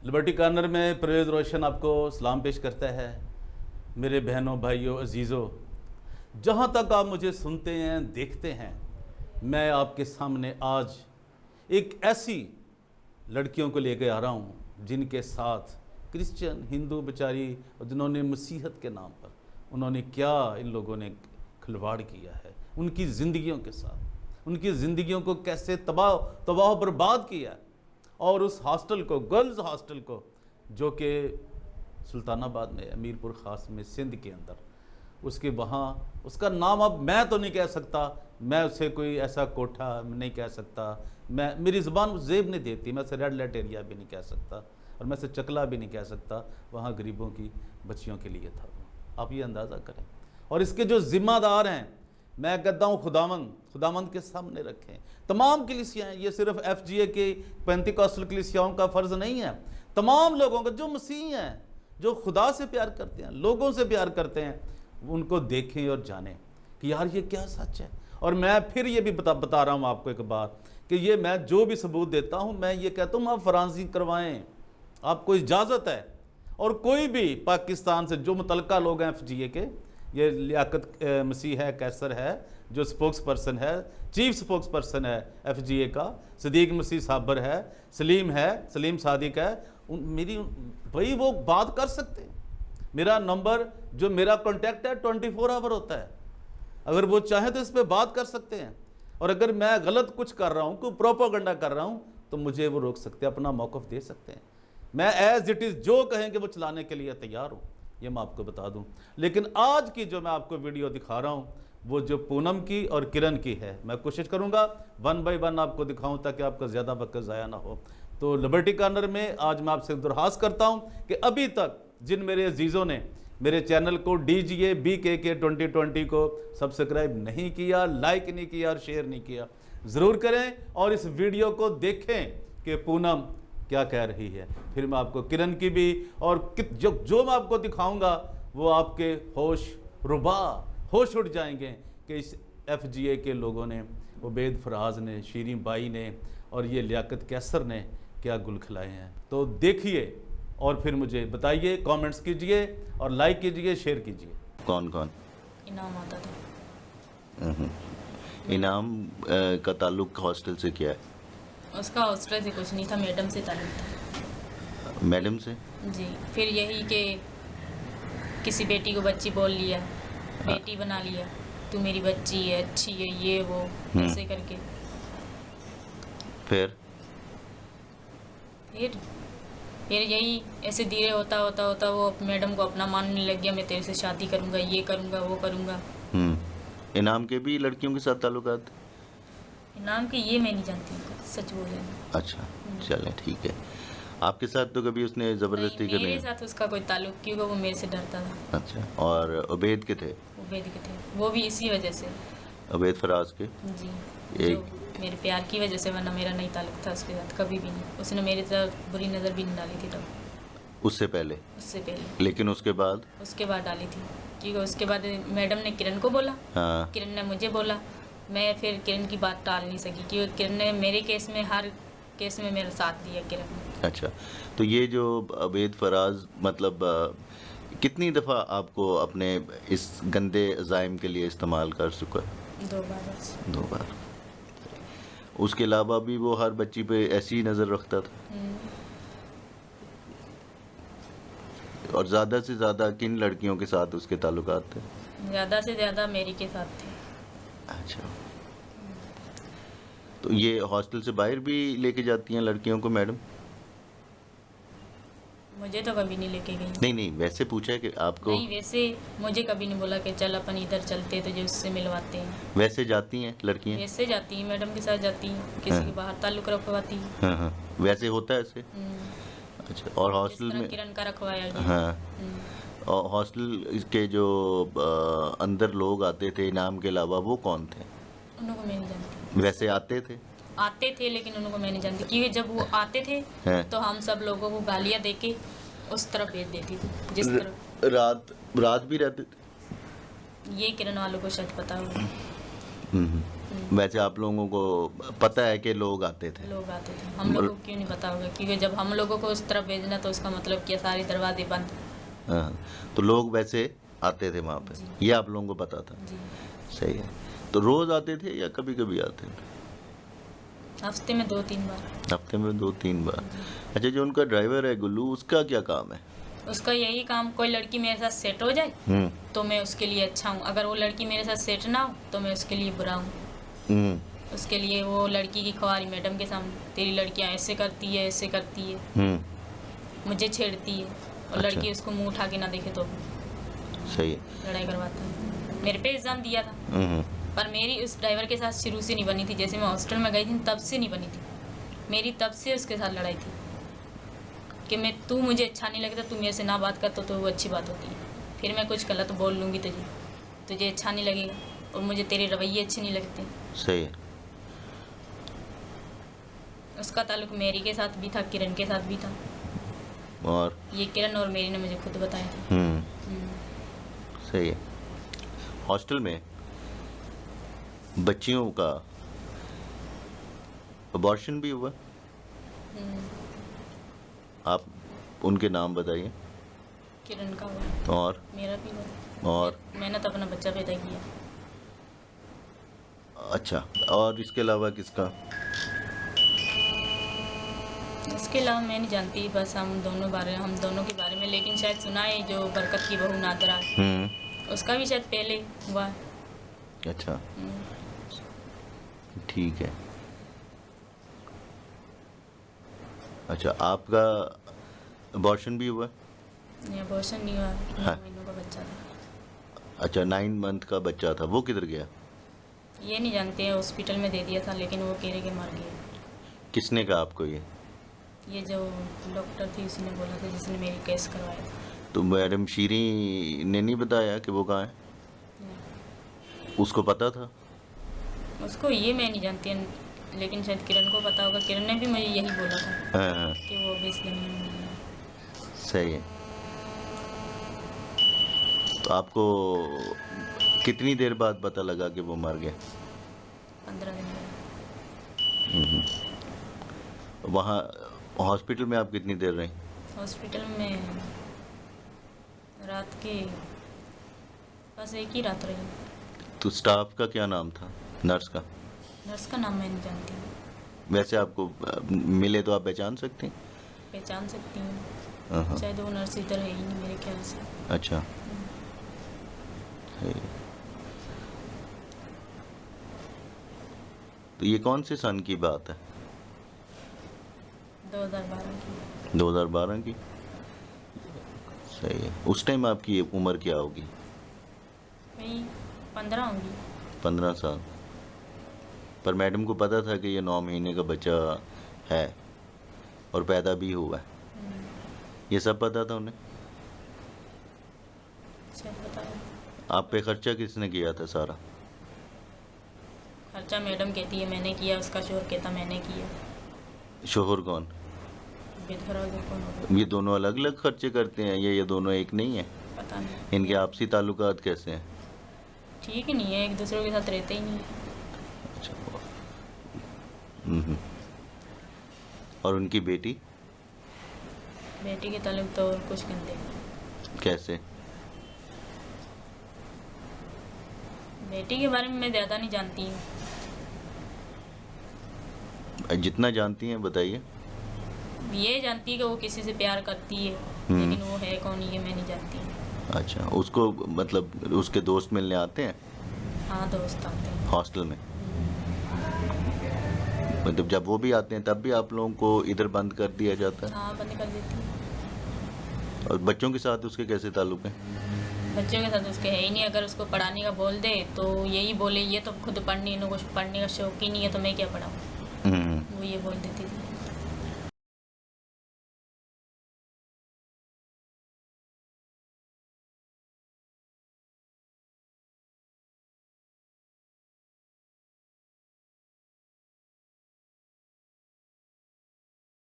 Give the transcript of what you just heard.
Liberty corner में परवेज़ रोशन आपको सलाम पेश करता है। मेरे बहनों, भाइयों, अजीज़ों, जहाँ तक आप मुझे सुनते हैं, देखते हैं, मैं आपके सामने आज एक ऐसी लड़कियों को लेकर आ रहा हूँ जिनके साथ क्रिश्चियन, हिंदू बेचारी, जिन्होंने मसीहत के नाम पर उन्होंने क्या इन लोगों ने खिलवाड़ किया है उनकी ज़िंदगियों के साथ, उनकी ज़िंदगियों को कैसे तबाह बर्बाद किया है। और उस हॉस्टल को, गर्ल्स हॉस्टल को, जो कि सुल्तानाबाद में, अमीरपुर ख़ास में, सिंध के अंदर, उसके वहाँ, उसका नाम अब मैं तो नहीं कह सकता, मैं उसे कोई ऐसा कोठा नहीं कह सकता, मेरी ज़ुबान ज़ेब नहीं देती, मैं उसे रेड लाइट एरिया भी नहीं कह सकता और मैं उसे चकला भी नहीं कह सकता। वहाँ गरीबों की बच्चियों के लिए था। आप ये अंदाज़ा करें। और इसके जो ज़िम्मेदार हैं, मैं कहता हूँ खुदावंद के सामने रखें। तमाम कलीसियाँ, ये सिर्फ FGA के पेंटिकॉस्टल कलीसियाओं का फ़र्ज़ नहीं है, तमाम लोगों का जो मसीह हैं, जो खुदा से प्यार करते हैं, लोगों से प्यार करते हैं, उनको देखें और जानें कि यार ये क्या सच है। और मैं फिर ये भी बता रहा हूँ आपको एक बात कि ये मैं जो भी सबूत देता हूँ, मैं ये कहता हूँ आप फरांसी करवाएं, आपको इजाज़त है। और कोई भी पाकिस्तान से जो मुतलका लोग हैं FGA के, ये लियाकत मसीह है, कैसर है जो स्पोक्स पर्सन है, चीफ स्पोक्स पर्सन है FGA का, सदीक मसीह साबर है, सलीम सादिक है, मेरी भाई वो बात कर सकते हैं। मेरा नंबर, जो मेरा कॉन्टैक्ट है, 24 आवर होता है। अगर वो चाहें तो इस पर बात कर सकते हैं। और अगर मैं गलत कुछ कर रहा हूँ, कोई प्रोपोगंडा कर रहा हूँ, तो मुझे वो रोक सकते हैं, अपना मौक़िफ़ दे सकते हैं। मैं एज इट इज़ जो कहेंगे वो चलाने के लिए तैयार हूँ, ये मैं आपको बता दूँ। लेकिन आज की जो मैं आपको वीडियो दिखा रहा हूँ, वो जो पूनम की और किरण की है, मैं कोशिश करूँगा 1 बाय 1 आपको दिखाऊँ ताकि आपका ज़्यादा वक्त ज़ाया ना हो। तो लिबर्टी कॉर्नर में आज मैं आपसे दरख्वास्त करता हूँ कि अभी तक जिन मेरे अजीज़ों ने मेरे चैनल को DGA BKK 2020 को सब्सक्राइब नहीं किया, लाइक नहीं किया और शेयर नहीं किया, ज़रूर करें और इस वीडियो को देखें कि पूनम क्या कह रही है। फिर मैं आपको किरण की भी और जो मैं आपको दिखाऊंगा वो आपके होश उड़ जाएंगे कि इस FGA के लोगों ने, उबैद फराज ने, शीरीन बाई ने और ये लियाकत कैसर ने क्या गुल खिलाए हैं। तो देखिए और फिर मुझे बताइए, कमेंट्स कीजिए और लाइक कीजिए, शेयर कीजिए। कौन कौन? इनाम आता था। इनाम का ताल्लुक हॉस्टल से क्या है? उसका हॉस्टल से कुछ नहीं था, मैडम से ताल्लुक था। मैडम से? जी। फिर यही कि किसी बेटी को बच्ची बोल लिया, बेटी बना लिया, तू मेरी बच्ची है, अच्छी है, ये वो ऐसे करके। फिर यही ऐसे धीरे होता वो मैडम को अपना मानने लग गया, मैं तेरे से शादी करूंगा, ये करूंगा, वो करूंगा। इनाम के भी लड़कियों के साथ ताल्लुकात? इनाम के ये मैं नहीं जानती, सच बोले। अच्छा, चलें ठीक है। आपके साथ तो कभी उसने ज़बरदस्ती करनी? मेरे साथ उसका कोई ताल्लुक, क्योंकि वो मेरे से डरता था। अच्छा, और उबैद के थे? उबैद के थे, वो भी इसी वजह से। उबैद फराज के? जी। एक मेरे प्यार की वजह से, वरना मेरा नहीं ताल्लुक था उसके साथ, कभी भी नहीं। उसने मेरी तरफ बुरी नज़र भी नहीं डाली थी तब। उससे पहले? उससे पहले। लेकिन उसके बाद? उसके बाद डाली थी, क्योंकि उसके बाद मैडम ने किरण को बोला, हाँ। किरण ने मुझे बोला, मैं फिर किरण की बात टाल नहीं सकी, क्योंकि किरण ने मेरे केस में, हर केस में मेरा साथ दिया किरण ने। अच्छा, तो ये जो उबैद फराज मतलब कितनी दफ़ा आपको अपने इस गंदे अज़ाइम के लिए इस्तेमाल कर चुका है? 2 बार बस। 2 बार। उसके अलावा भी वो हर बच्ची पे ऐसी नज़र रखता था? और ज़्यादा से ज़्यादा किन लड़कियों के साथ उसके ताल्लुकात थे? ज़्यादा से ज़्यादा मेरी के साथ थे। अच्छा, तो ये हॉस्टल से बाहर भी लेके जाती हैं लड़कियों को मैडम? मुझे तो कभी नहीं लेके गई। नहीं, वैसे पूछा है कि आपको? नहीं, वैसे मुझे कभी नहीं बोला कि चल अपन इधर चलते, तुझे उससे मिलवाते हैं। वैसे जाती हैं लड़कियां? वैसे जाती हैं, मैडम के साथ जाती हैं, किसी के बाहर ताल्लुक रखवाती हैं। हाँ, वैसे होता है ऐसे? अच्छा, और हॉस्टल में किरण का रखवाया गया। हाँ, और हॉस्टल के जो अंदर लोग आते थे इनाम के अलावा, वो कौन थे? उनको मैं नहीं जानती। वैसे आते थे लेकिन उनको मैं नहीं जानती, क्योंकि जब वो आते थे तो हम सब लोगों को गालियाँ देके उस तरफ भेज देती थी, जिस तरफ। रात भी रहते थे? ये किरण वालों को शायद पता होगा। वैसे आप लोगों को पता है कि लोग आते थे? लोग आते थे, हम लोगों को क्यों नहीं पता होगा, क्योंकि जब हम लोगों को उस तरफ भेजना तो उसका मतलब क्या सारे दरवाजे बंद। हाँ, तो लोग वैसे आते थे वहाँ पे, जी। ये आप लोगों को पता था? जी, सही है। तो रोज आते थे या कभी कभी आते थे? हफ्ते में 2-3 बार। हफ्ते में 2-3 बार। अच्छा, जो उनका ड्राइवर है गुल्लू, उसका क्या काम है? उसका यही काम, कोई लड़की मेरे साथ सेट हो जाए हम्म तो मैं उसके लिए अच्छा हूँ, अगर वो लड़की मेरे साथ सेट ना हो तो मैं उसके लिए बुरा हूँ। हम्म उसके लिए वो लड़की की ख्वारी मैडम के सामने, तेरी लड़कियाँ ऐसे करती है, ऐसे करती है, हम्म मुझे छेड़ती है, और अच्छा। लड़की उसको मुंह उठा के ना देखे तो सही है। लड़ाई करवाता है। मेरे पे इल्ज़ाम दिया था, हम्म पर मेरी उस ड्राइवर के साथ शुरू से नहीं बनी थी, जैसे मैं हॉस्टल में गई थी तब से नहीं बनी थी मेरी, तब से उसके साथ लड़ाई थी कि मैं, तू मुझे अच्छा नहीं लगता, तू मेरे से ना बात करता तो वो अच्छी बात होती है, फिर मैं कुछ गलत बोल लूँगी तुझे अच्छा नहीं लगेगा, और मुझे तेरे रवैये अच्छे नहीं लगते। सही है। उसका ताल्लुक मेरी के साथ भी था, किरण के साथ भी था, और ये किरण और मेरी ने मुझे खुद बताया था। हम्म। सही है। हॉस्टल में बच्चियों का अबॉर्शन भी हुआ? हम्म। आप उनके नाम बताइए। किरण का हुआ, और मेरा भी हुआ, और मैंने तो अपना बच्चा पैदा किया। अच्छा, और इसके अलावा किसका? इसके अलावा मैं नहीं जानती, बस हम दोनों के बारे में, लेकिन शायद सुना है जो बरकत की बहू नादरा, उसका भी शायद पहले हुआ है। अच्छा, हम्म। ठीक है। अच्छा, आपका अबॉर्शन भी हुआ? नहीं, अबॉर्शन नहीं हुआ, 9 हाँ। महीनों का बच्चा था। अच्छा, 9 मंथ का बच्चा था, वो किधर गया? ये नहीं जानते हैं, हॉस्पिटल में दे दिया था, लेकिन वो कह रहे कि मर गया। किसने कहा आपको ये जो डॉक्टर थी उसी ने बोला था, जिसने मेरी केस करवाया था। तो मैडम शीरी ने नहीं बताया कि वो कहाँ है? नहीं। उसको पता था? उसको ये मैं नहीं जानती, लेकिन शायद किरण को पता होगा, किरण ने भी मुझे यही बोला था हाँ, कि वो अभी इसलिए नहीं है। सही है। तो आपको कितनी देर बाद पता लगा कि वो मर गया? 15 दिन बाद। वहाँ हॉस्पिटल में आप कितनी देर रही? हॉस्पिटल में रात के बस एक ही रात रही। तो स्टाफ का क्या नाम था, नर्स का? नर्स का नाम मैं नहीं जानती, वैसे आपको मिले तो आप पहचान सकते हैं? पहचान सकती हूँ, हाँ। शायद वो नर्स इधर है ही नहीं मेरे ख्याल से। अच्छा, सही है। तो ये कौन से सन की बात है? 2012 की। 2012 की? सही है। उस टाइम आपकी उम्र क्या होगी? वही 15 होंगी। 15 साल। पर मैडम को पता था कि ये 9 महीने का बच्चा है और पैदा भी हुआ है, ये सब पता था उन्हें? शायद पता है। आप पे खर्चा किसने किया था सारा? खर्चा मैडम कहती है मैंने किया, उसका शोहर कहता मैंने किया। शोहर कौन? बेदखराज कौन होगा ये दोनों अलग अलग खर्चे करते हैं, ये दोनों एक नहीं है? पता नहीं। इनके आपसी ताल्लुकात कैसे हैं? ठीक ही नहीं है, एक दूसरे के साथ रहते ही नहीं है। अच्छा। और उनकी बेटी? बेटी के ताल्लुक तो और कुछ गंदे। कैसे? बेटी के बारे में मैं ज़्यादा नहीं जानती हूँ। जितना जानती हैं बताइए। ये जानती है कि वो किसी से प्यार करती है, लेकिन वो है कौन ये मैं नहीं जानती। अच्छा, उसको मतलब उसके दोस्त मिलने आते हैं हाँ, दोस्त आते हैं। हॉस्टल में? मतलब जब वो भी आते हैं तब भी आप लोगों को इधर बंद कर दिया जाता है? हाँ, बंद कर देती है। और बच्चों के साथ उसके कैसे ताल्लुक हैं? बच्चों के साथ उसके है ही नहीं, अगर उसको पढ़ाने का बोल दे तो यही बोले ये तो खुद पढ़ने का शौक ही नहीं है तो मैं क्या पढ़ाऊँ, वो ये बोल देती थी।